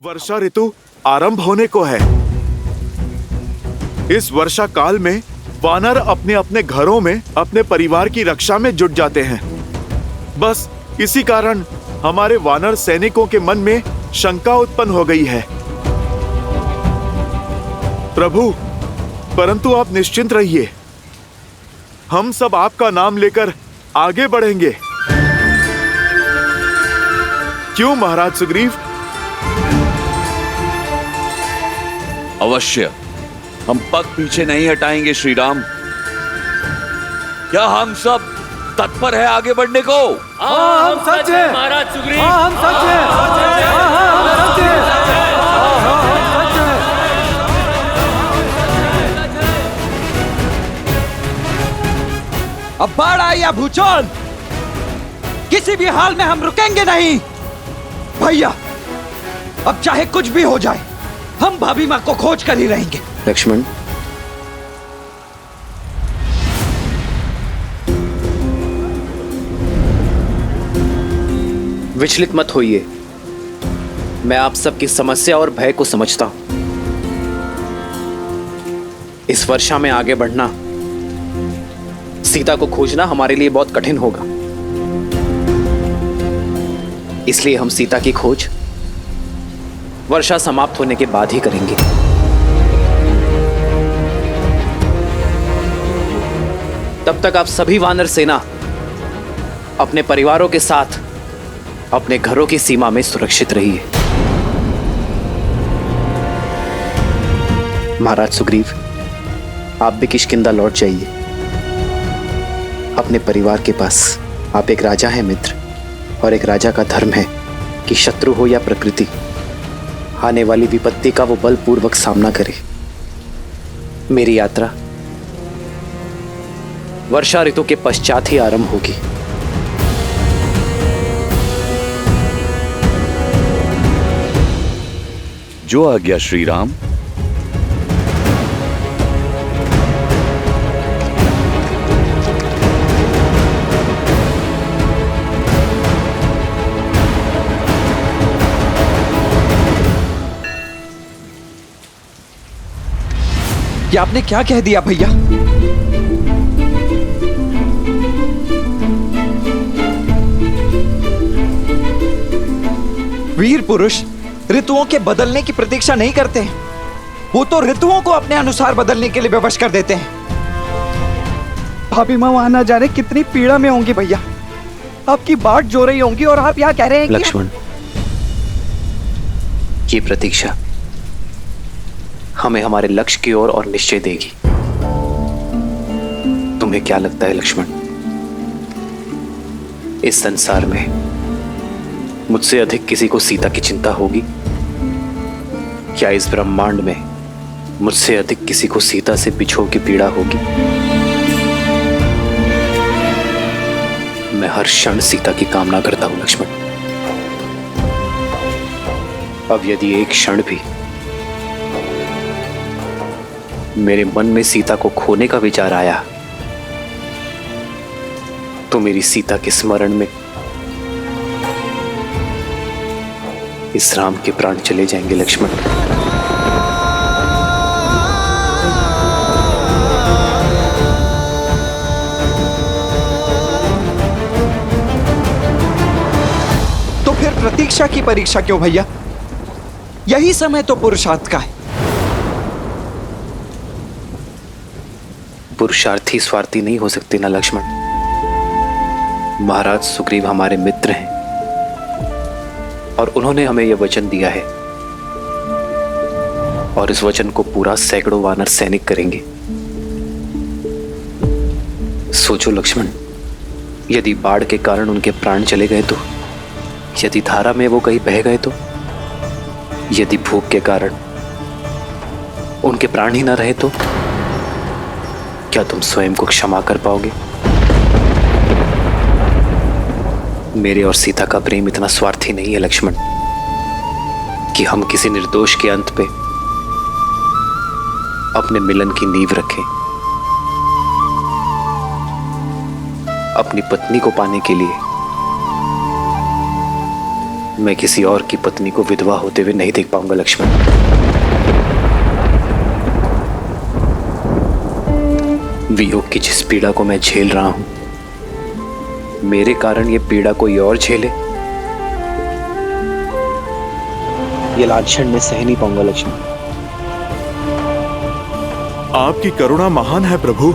वर्षा ऋतु आरंभ होने को है। इस वर्षा काल में वानर अपने अपने घरों में अपने परिवार की रक्षा में जुट जाते हैं। बस इसी कारण हमारे वानर सैनिकों के मन में शंका उत्पन्न हो गई है। प्रभु, परंतु आप निश्चिंत रहिए, हम सब आपका नाम लेकर आगे बढ़ेंगे। क्यों महाराज सुग्रीव? अवश्य, हम पग पीछे नहीं हटाएंगे श्री राम। क्या हम सब तत्पर है आगे बढ़ने को? हाँ, हम सच है महाराज सुग्रीव। हाँ, हम सच है। अब बाढ़ आई या भूचाल, किसी भी हाल में हम रुकेंगे नहीं। भैया, अब चाहे कुछ भी हो जाए, हम भाभी मां को खोज कर ही रहेंगे। लक्ष्मण, विचलित मत होइए। मैं आप सबकी समस्या और भय को समझता हूं। इस वर्षा में आगे बढ़ना, सीता को खोजना हमारे लिए बहुत कठिन होगा। इसलिए हम सीता की खोज वर्षा समाप्त होने के बाद ही करेंगे। तब तक आप सभी वानर सेना अपने परिवारों के साथ अपने घरों की सीमा में सुरक्षित रहिए। महाराज सुग्रीव, आप भी किष्किंधा लौट जाइए अपने परिवार के पास। आप एक राजा हैं मित्र, और एक राजा का धर्म है कि शत्रु हो या प्रकृति, आने वाली विपत्ति का वो बलपूर्वक सामना करे। मेरी यात्रा वर्षा ऋतु के पश्चात ही आरंभ होगी। जो आज्ञा श्री राम। ये आपने क्या कह दिया भैया? वीर पुरुष ऋतुओं के बदलने की प्रतीक्षा नहीं करते हैं। वो तो ऋतुओं को अपने अनुसार बदलने के लिए विवश कर देते हैं। भाभी माँ वहां ना जाने कितनी पीड़ा में होंगी भैया। आपकी बाट जो रही होंगी और आप यहाँ कह रहे हैं लक्ष्मण, ये प्रतीक्षा हमें हमारे लक्ष्य की ओर और निश्चय देगी। तुम्हें क्या लगता है लक्ष्मण, इस संसार में मुझसे अधिक किसी को सीता की चिंता होगी? क्या इस ब्रह्मांड में मुझसे अधिक किसी को सीता से बिछोह की पीड़ा होगी? मैं हर क्षण सीता की कामना करता हूं लक्ष्मण। अब यदि एक क्षण भी मेरे मन में सीता को खोने का विचार आया, तो मेरी सीता के स्मरण में इस राम के प्राण चले जाएंगे लक्ष्मण। तो फिर प्रतीक्षा की परीक्षा क्यों भैया? यही समय तो पुरुषार्थ का है। पुरुषार्थी स्वार्थी नहीं हो सकते ना लक्ष्मण। महाराज सुग्रीव हमारे मित्र हैं, और उन्होंने हमें यह वचन दिया है, और इस वचन को पूरा सैकड़ों वानर सैनिक करेंगे। सोचो लक्ष्मण, यदि बाढ़ के कारण उनके प्राण चले गए तो, यदि धारा में वो कहीं बह गए तो, यदि भूख के कारण उनके प्राण ही ना रहे तो, क्या तुम स्वयं को क्षमा कर पाओगे? मेरे और सीता का प्रेम इतना स्वार्थी नहीं है लक्ष्मण कि हम किसी निर्दोष के अंत पे अपने मिलन की नींव रखें। अपनी पत्नी को पाने के लिए मैं किसी और की पत्नी को विधवा होते हुए नहीं देख पाऊंगा लक्ष्मण। वियोग की जिस पीड़ा को मैं झेल रहा हूं, मेरे कारण ये पीड़ा कोई और झेले, ये लाछन मैं सह नहीं पाऊंगा लक्ष्मण। आपकी करुणा महान है प्रभु।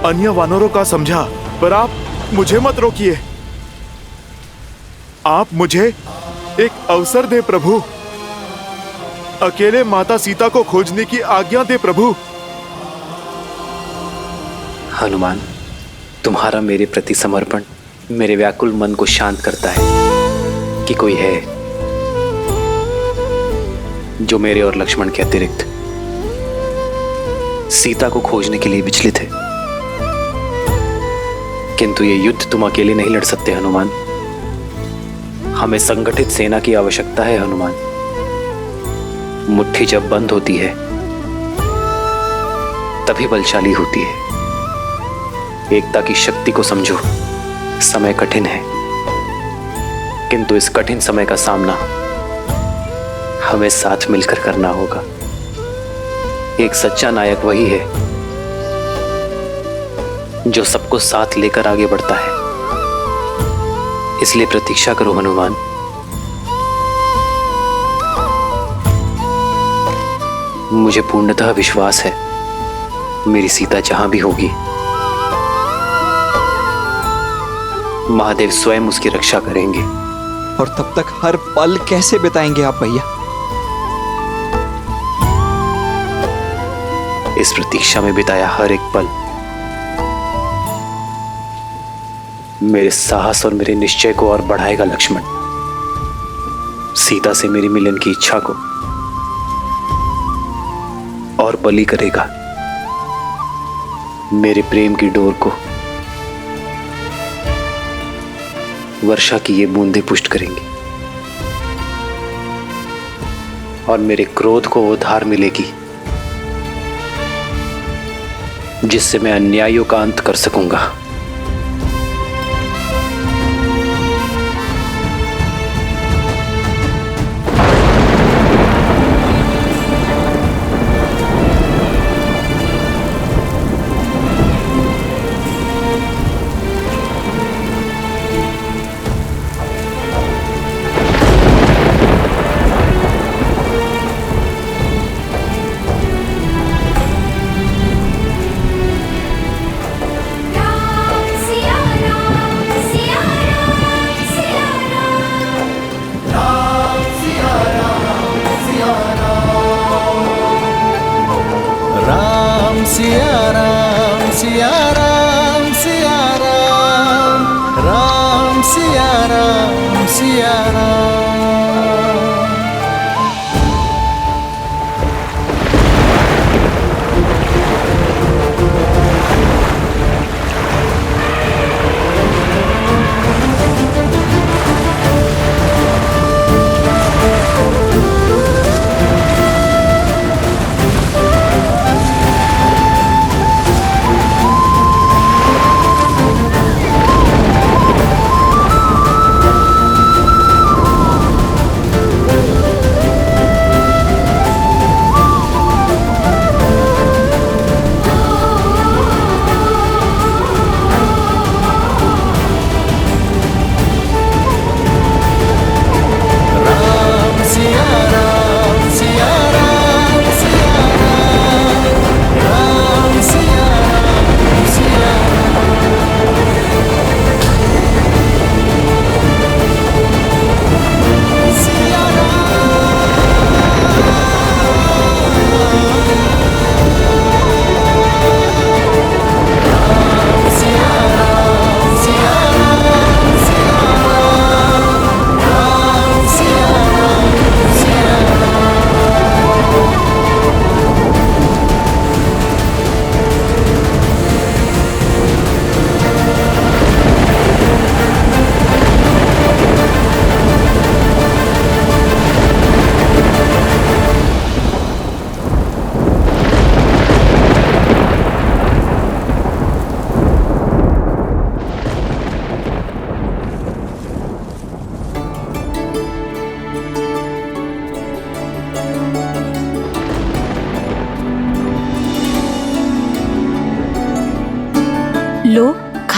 अन्य वानरों का समझा, पर आप मुझे मत रोकिए। आप मुझे एक अवसर दे प्रभु। अकेले माता सीता को खोजने की आज्ञा दे प्रभु। हनुमान, तुम्हारा मेरे प्रति समर्पण मेरे व्याकुल मन को शांत करता है कि कोई है जो मेरे और लक्ष्मण के अतिरिक्त सीता को खोजने के लिए विचलित है। किंतु ये युद्ध तुम अकेले नहीं लड़ सकते हनुमान। हमें संगठित सेना की आवश्यकता है हनुमान। मुट्ठी जब बंद होती है तभी बलशाली होती है। एकता की शक्ति को समझो। समय कठिन है, किंतु इस कठिन समय का सामना हमें साथ मिलकर करना होगा। एक सच्चा नायक वही है जो सबको साथ लेकर आगे बढ़ता है। इसलिए प्रतीक्षा करो हनुमान। मुझे पूर्णतः विश्वास है मेरी सीता जहां भी होगी, महादेव स्वयं उसकी रक्षा करेंगे। और तब तक हर पल कैसे बिताएंगे आप भैया? इस प्रतीक्षा में बिताया हर एक पल मेरे साहस और मेरे निश्चय को और बढ़ाएगा लक्ष्मण। सीता से मेरी मिलन की इच्छा को और बली करेगा। मेरे प्रेम की डोर को वर्षा की ये बूंदें पुष्ट करेंगी और मेरे क्रोध को वो धार मिलेगी जिससे मैं अन्यायों का अंत कर सकूंगा।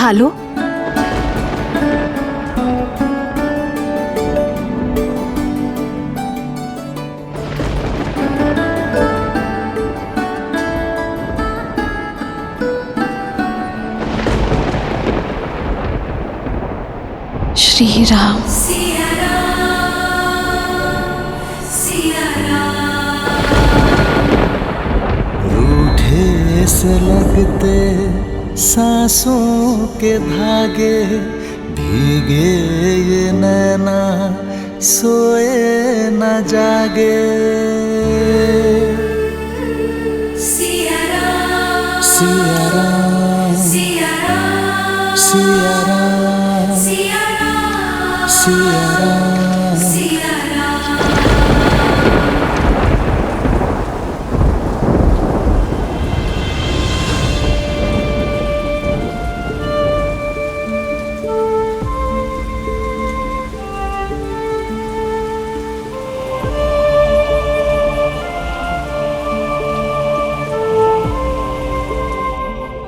खा लो। श्री राम। रूठे से लगते सांसों के धागे, भीगे ये नैना सोए न जागे। सिया राम सिया राम सिया राम सिया राम सिया राम सिया राम।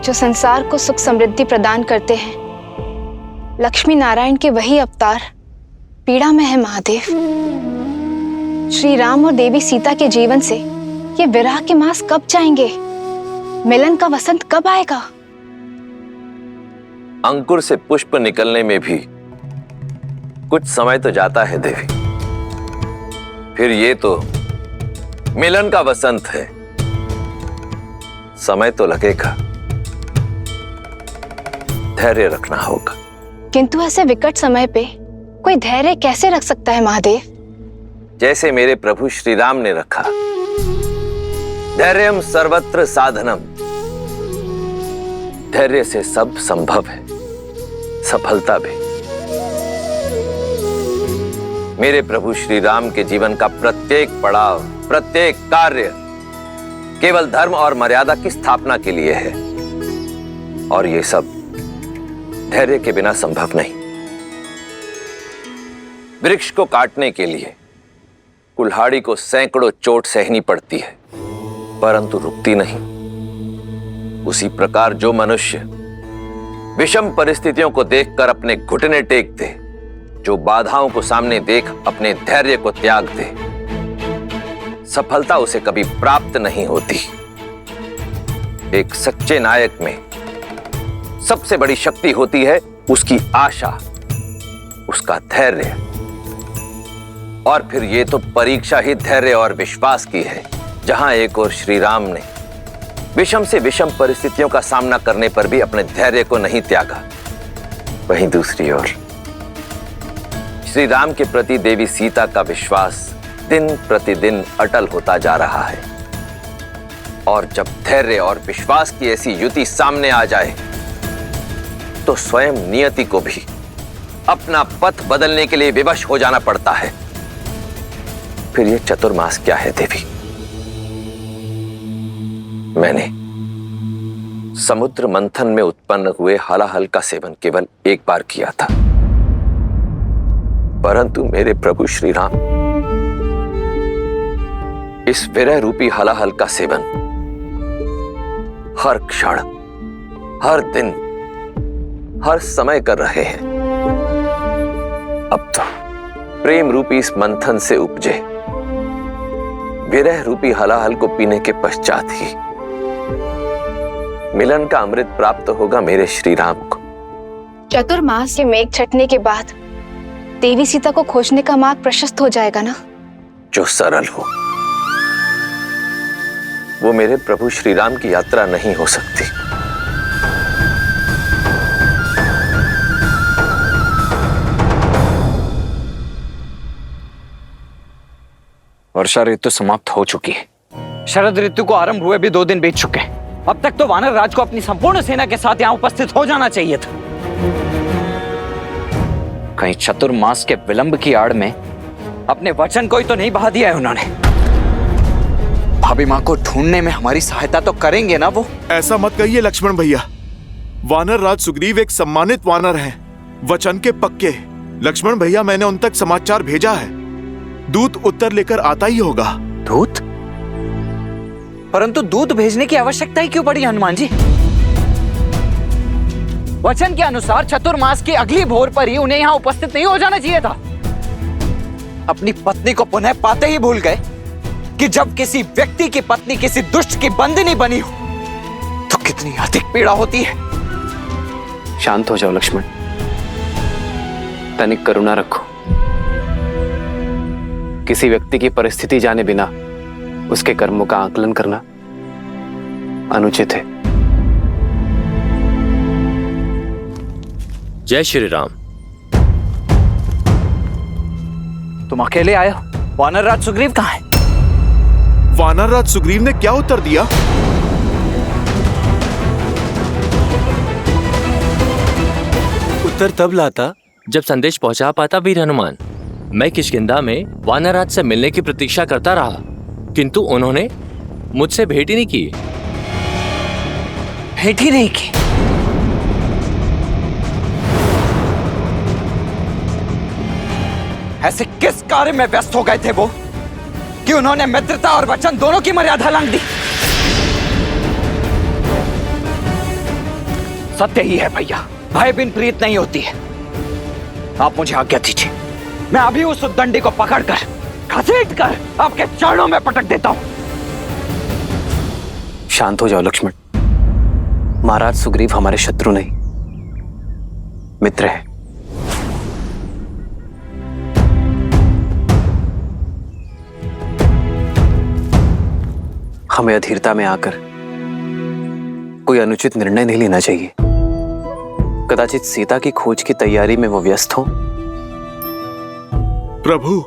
जो संसार को सुख समृद्धि प्रदान करते हैं, लक्ष्मी नारायण के वही अवतार पीड़ा में है महादेव। श्री राम और देवी सीता के जीवन से ये विरह के मास कब जाएंगे? मिलन का वसंत कब आएगा? अंकुर से पुष्प निकलने में भी कुछ समय तो जाता है देवी। फिर ये तो मिलन का वसंत है, समय तो लगेगा, धैर्य रखना होगा। किंतु ऐसे विकट समय पे कोई धैर्य कैसे रख सकता है महादेव? जैसे मेरे प्रभु श्री राम ने रखा। धैर्यम सर्वत्र साधनम। धैर्य से सब संभव है, सफलता भी। मेरे प्रभु श्री राम के जीवन का प्रत्येक पड़ाव, प्रत्येक कार्य केवल धर्म और मर्यादा की स्थापना के लिए है, और ये सब धैर्य के बिना संभव नहीं। वृक्ष को काटने के लिए कुल्हाड़ी को सैकड़ों चोट सहनी पड़ती है, परंतु रुकती नहीं। उसी प्रकार जो मनुष्य विषम परिस्थितियों को देखकर अपने घुटने टेक दे, जो बाधाओं को सामने देख अपने धैर्य को त्याग दे, सफलता उसे कभी प्राप्त नहीं होती। एक सच्चे नायक में सबसे बड़ी शक्ति होती है उसकी आशा, उसका धैर्य। और फिर ये तो परीक्षा ही धैर्य और विश्वास की है, जहां एक और श्री राम ने विषम से विषम परिस्थितियों का सामना करने पर भी अपने धैर्य को नहीं त्यागा, वहीं दूसरी ओर श्री राम के प्रति देवी सीता का विश्वास दिन प्रतिदिन अटल होता जा रहा है। और जब धैर्य और विश्वास की ऐसी युति सामने आ जाए, तो स्वयं नियति को भी अपना पथ बदलने के लिए विवश हो जाना पड़ता है। फिर ये चतुर्मास क्या है देवी? मैंने समुद्र मंथन में उत्पन्न हुए हलाहल का सेवन केवल एक बार किया था, परंतु मेरे प्रभु श्री राम इस विरह रूपी हलाहल का सेवन हर क्षण, हर दिन, हर समय कर रहे हैं। अब तो प्रेम रूपी इस मंथन से उपजे विरह रूपी हलाहल को पीने के पश्चात ही मिलन का अमृत प्राप्त होगा मेरे श्री राम को। चतुर्मास के मेघ छटने के बाद देवी सीता को खोजने का मार्ग प्रशस्त हो जाएगा ना? जो सरल हो वो मेरे प्रभु श्री राम की यात्रा नहीं हो सकती। वर्षा ऋतु समाप्त हो चुकी है। शरद ऋतु को आरंभ हुए भी 2 दिन बीत चुके हैं। अब तक तो वानर राज को अपनी संपूर्ण सेना के साथ यहाँ उपस्थित हो जाना चाहिए था। कहीं चतुर्मास के विलंब की आड़ में अपने वचन को ही तो नहीं बहा दिया है उन्होंने। भाभी माँ को ढूंढने में हमारी सहायता तो करेंगे ना वो? ऐसा मत कहिए लक्ष्मण भैया। वानर राज सुग्रीव एक सम्मानित वानर हैं, वचन के पक्के। लक्ष्मण भैया, मैंने उन तक समाचार भेजा है, दूत उत्तर लेकर आता ही होगा। दूत? परंतु दूत भेजने की आवश्यकता ही क्यों पड़ी हनुमान जी? वचन के अनुसार चतुर्मास की अगली भोर पर ही उन्हें यहाँ उपस्थित नहीं हो जाना चाहिए था। अपनी पत्नी को पुनः पाते ही भूल गए कि जब किसी व्यक्ति की पत्नी किसी दुष्ट की बंदिनी बनी हो तो कितनी अधिक पीड़ा होती है। शांत हो जाओ लक्ष्मण, तनिक करुणा रखो। किसी व्यक्ति की परिस्थिति जाने बिना उसके कर्मों का आकलन करना अनुचित है। जय श्री राम। तुम अकेले आए हो? वानर राज सुग्रीव कहाँ है? वानर राज सुग्रीव ने क्या उत्तर दिया? उत्तर तब लाता जब संदेश पहुंचा पाता वीर हनुमान। मैं किष्किंधा में वानर राज से मिलने की प्रतीक्षा करता रहा, किंतु उन्होंने मुझसे भेंट ही नहीं की। भेंट ही नहीं की? ऐसे किस कार्य में व्यस्त हो गए थे वो कि उन्होंने मित्रता और वचन दोनों की मर्यादा लांघ दी? सत्य ही है भैया, भय बिन प्रीत नहीं होती है। आप मुझे आज्ञा दीजिए, मैं अभी उस उद्दंडी को पकड़कर घसीटकर आपके चरणों में पटक देता हूं। शांत हो जाओ लक्ष्मण। महाराज सुग्रीव हमारे शत्रु नहीं, मित्र है। हमें अधीरता में आकर कोई अनुचित निर्णय नहीं लेना चाहिए। कदाचित सीता की खोज की तैयारी में वो व्यस्त हो। प्रभु,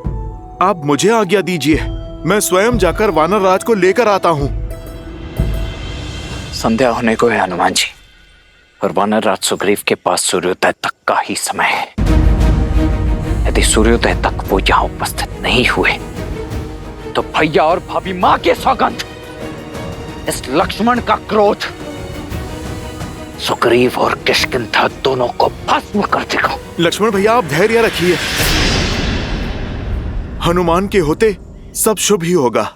आप मुझे आज्ञा दीजिए, मैं स्वयं जाकर वानर राज को लेकर आता हूँ। संध्या होने को है हनुमान जी, और वानर राज सुग्रीव के पास सूर्योदय तक का ही समय है। यदि सूर्योदय तक वो यहाँ उपस्थित नहीं हुए तो भैया और भाभी माँ के सौगंध, इस लक्ष्मण का क्रोध सुग्रीव और किष्किंधा दोनों को भस्म कर देगा। लक्ष्मण भैया, आप धैर्य रखिए, हनुमान के होते सब शुभ ही होगा।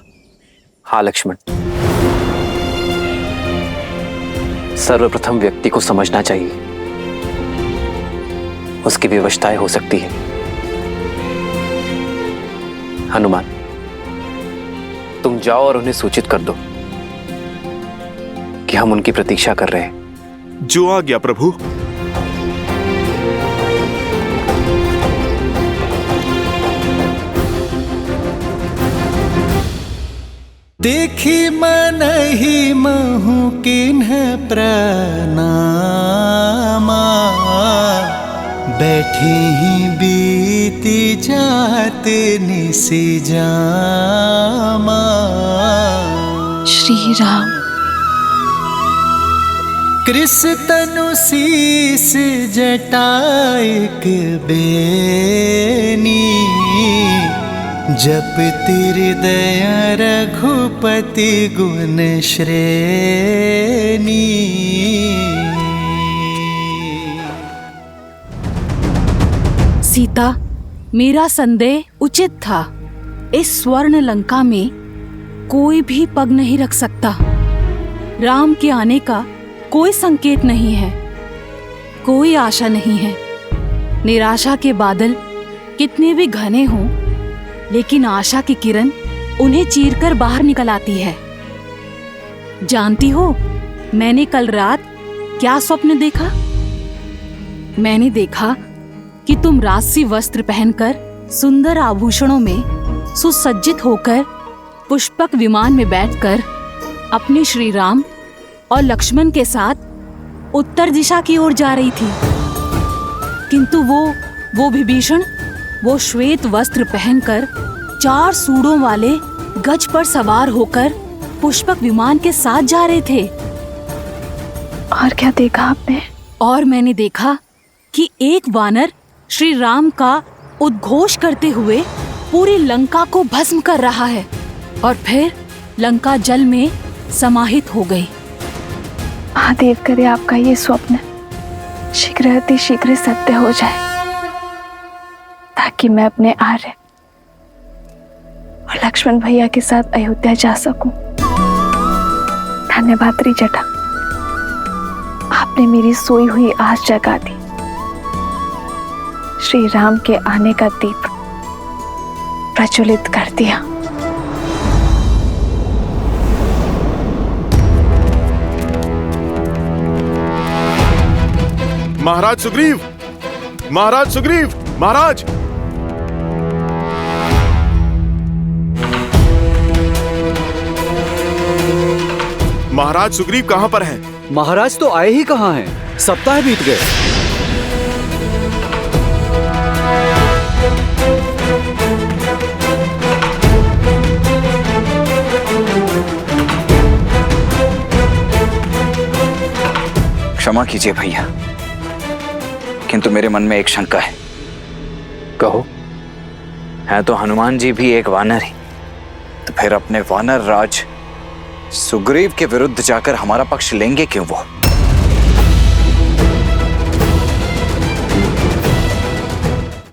हाँ लक्ष्मण, सर्वप्रथम व्यक्ति को समझना चाहिए, उसकी विवशताएं हो सकती है। हनुमान, तुम जाओ और उन्हें सूचित कर दो कि हम उनकी प्रतीक्षा कर रहे हैं। जो आज्ञा प्रभु। देखी मन ही महु किन्ह प्रणामा, बैठी ही बीती जाते निसी जामा। श्री राम। कृष तनु शीस जटाइक बेनी, जप हृदय रघुपति गुण श्रेणी। सीता, मेरा संदेह उचित था। इस स्वर्ण लंका में कोई भी पग नहीं रख सकता। राम के आने का कोई संकेत नहीं है, कोई आशा नहीं है। निराशा के बादल कितने भी घने हों, लेकिन आशा की किरण उन्हें चीरकर बाहर निकल आती है। जानती हो, मैंने कल रात क्या स्वप्न देखा? मैंने देखा कि तुम राजसी वस्त्र पहनकर, सुंदर आभूषणों में सुसज्जित होकर, पुष्पक विमान में बैठकर अपने श्री राम और लक्ष्मण के साथ उत्तर दिशा की ओर जा रही थी। किंतु वो विभीषण, वो श्वेत वस्त्र पहनकर 4 सूंडों वाले गज पर सवार होकर पुष्पक विमान के साथ जा रहे थे। और क्या देखा आपने? और मैंने देखा कि एक वानर श्री राम का उद्घोष करते हुए पूरी लंका को भस्म कर रहा है, और फिर लंका जल में समाहित हो गई। महादेव करे आपका ये स्वप्न शीघ्र अति शीघ्र सत्य हो जाए, ताकि मैं अपने आर्य और लक्ष्मण भैया के साथ अयोध्या जा सकूं। धन्यवाद त्रिजटा, आपने मेरी सोई हुई आस जगा दी। श्री राम के आने का दीप प्रज्वलित कर दिया। महाराज सुग्रीव, महाराज सुग्रीव, महाराज। महाराज सुग्रीव कहां पर हैं? महाराज तो आए ही कहाँ हैं? सप्ताह बीत गए। क्षमा कीजिए भैया, किंतु मेरे मन में एक शंका है। कहो। है तो हनुमान जी भी एक वानर ही, तो फिर अपने वानर राज सुग्रीव के विरुद्ध जाकर हमारा पक्ष लेंगे क्यों वो?